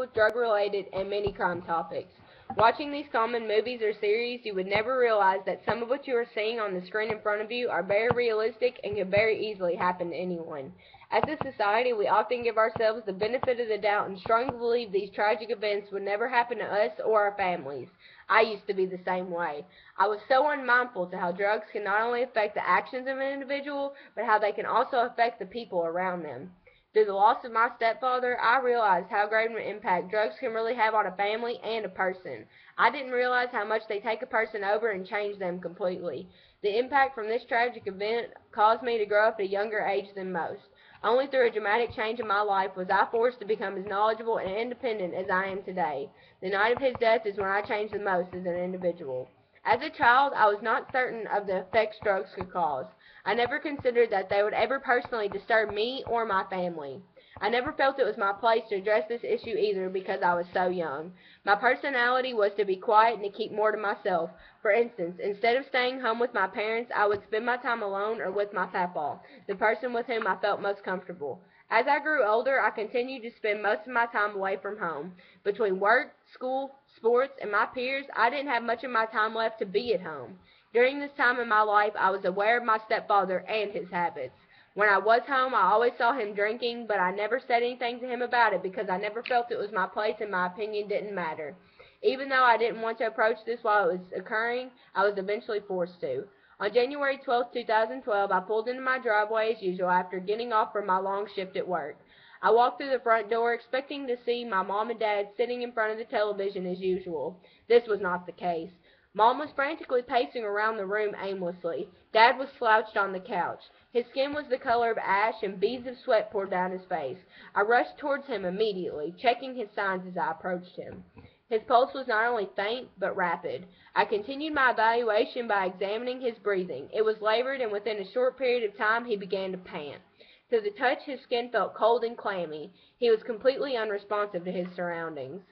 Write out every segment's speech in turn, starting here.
political, drug-related, and many crime topics. Watching these common movies or series, you would never realize that some of what you are seeing on the screen in front of you are very realistic and can very easily happen to anyone. As a society, we often give ourselves the benefit of the doubt and strongly believe these tragic events would never happen to us or our families. I used to be the same way. I was so unmindful to how drugs can not only affect the actions of an individual, but how they can also affect the people around them. Through the loss of my stepfather, I realized how great of an impact drugs can really have on a family and a person. I didn't realize how much they take a person over and change them completely. The impact from this tragic event caused me to grow up at a younger age than most. Only through a dramatic change in my life was I forced to become as knowledgeable and independent as I am today. The night of his death is when I changed the most as an individual. As a child, I was not certain of the effects drugs could cause. I never considered that they would ever personally disturb me or my family. I never felt it was my place to address this issue either because I was so young. My personality was to be quiet and to keep more to myself. For instance, instead of staying home with my parents, I would spend my time alone or with my papa, the person with whom I felt most comfortable. As I grew older, I continued to spend most of my time away from home. Between work, school, sports, and my peers, I didn't have much of my time left to be at home. During this time in my life, I was aware of my stepfather and his habits. When I was home, I always saw him drinking, but I never said anything to him about it because I never felt it was my place and my opinion didn't matter. Even though I didn't want to approach this while it was occurring, I was eventually forced to. On January 12, 2012, I pulled into my driveway as usual after getting off from my long shift at work. I walked through the front door expecting to see my mom and dad sitting in front of the television as usual. This was not the case. Mom was frantically pacing around the room aimlessly. Dad was slouched on the couch. His skin was the color of ash, and beads of sweat poured down his face. I rushed towards him immediately, checking his signs as I approached him. His pulse was not only faint, but rapid. I continued my evaluation by examining his breathing. It was labored, and within a short period of time he began to pant. To the touch, his skin felt cold and clammy. He was completely unresponsive to his surroundings.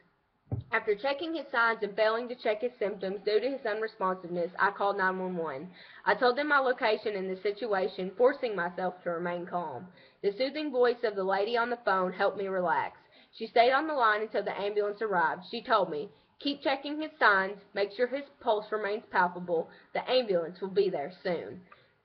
After checking his signs and failing to check his symptoms due to his unresponsiveness, I called 911. I told them my location and the situation, forcing myself to remain calm. The soothing voice of the lady on the phone helped me relax. She stayed on the line until the ambulance arrived. She told me, "Keep checking his signs, make sure his pulse remains palpable. The ambulance will be there soon."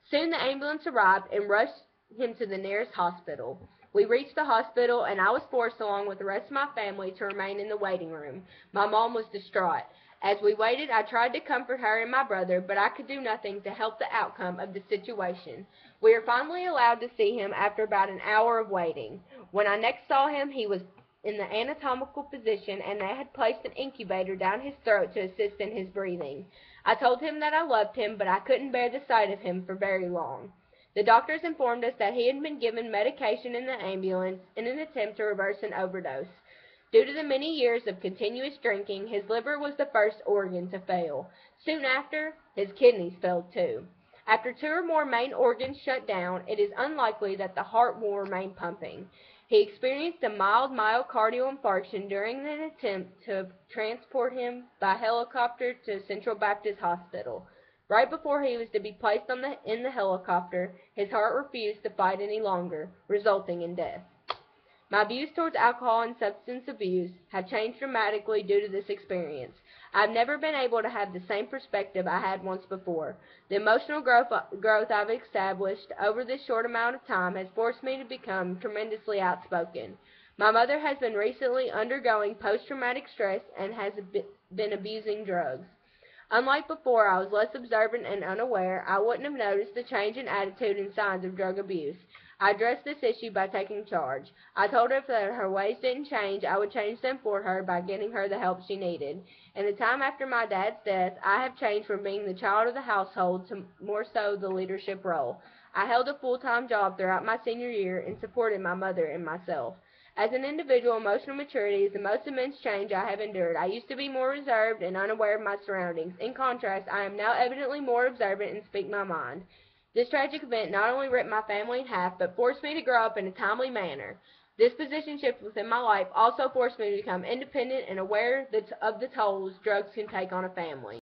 Soon the ambulance arrived and rushed him to the nearest hospital. We reached the hospital, and I was forced, along with the rest of my family, to remain in the waiting room. My mom was distraught. As we waited, I tried to comfort her and my brother, but I could do nothing to help the outcome of the situation. We were finally allowed to see him after about an hour of waiting. When I next saw him, he was in the anatomical position, and they had placed an incubator down his throat to assist in his breathing. I told him that I loved him, but I couldn't bear the sight of him for very long. The doctors informed us that he had been given medication in the ambulance in an attempt to reverse an overdose. Due to the many years of continuous drinking, his liver was the first organ to fail. Soon after, his kidneys failed too. After 2 or more main organs shut down, it is unlikely that the heart will remain pumping. He experienced a mild myocardial infarction during an attempt to transport him by helicopter to Central Baptist Hospital. Right before he was to be placed in the helicopter, his heart refused to fight any longer, resulting in death. My views towards alcohol and substance abuse have changed dramatically due to this experience. I have never been able to have the same perspective I had once before. The emotional growth I've established over this short amount of time has forced me to become tremendously outspoken. My mother has been recently undergoing post-traumatic stress and has been abusing drugs. Unlike before, I was less observant and unaware. I wouldn't have noticed the change in attitude and signs of drug abuse. I addressed this issue by taking charge. I told her if her ways didn't change, I would change them for her by getting her the help she needed. In the time after my dad's death, I have changed from being the child of the household to more so the leadership role. I held a full-time job throughout my senior year and supported my mother and myself. As an individual, emotional maturity is the most immense change I have endured. I used to be more reserved and unaware of my surroundings. In contrast, I am now evidently more observant and speak my mind. This tragic event not only ripped my family in half, but forced me to grow up in a timely manner. This position shift within my life also forced me to become independent and aware of the tolls drugs can take on a family.